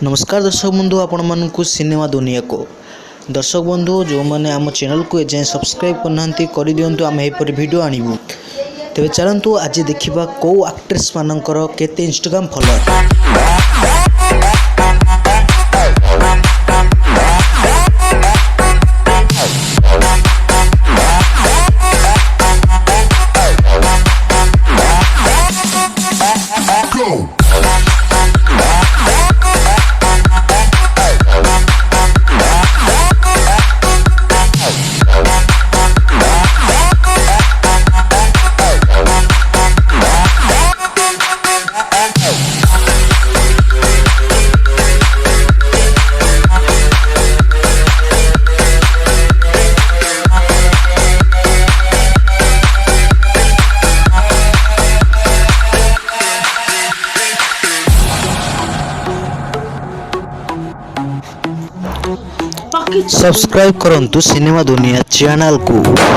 नमस्कार दर्शक बंधु आपण मानकु सिनेमा दुनिया को दर्शक बंधु जो मैंने आम चैनल को एजाएं सब्सक्राइब करना कर दिंतु आम एपरी वीडियो आणबू तेज चलतु आज देखा कौ एक्ट्रेस मानकर केते इंस्टाग्राम फॉलोअर। सब्सक्राइब करंतु सिनेमा दुनिया चैनल को।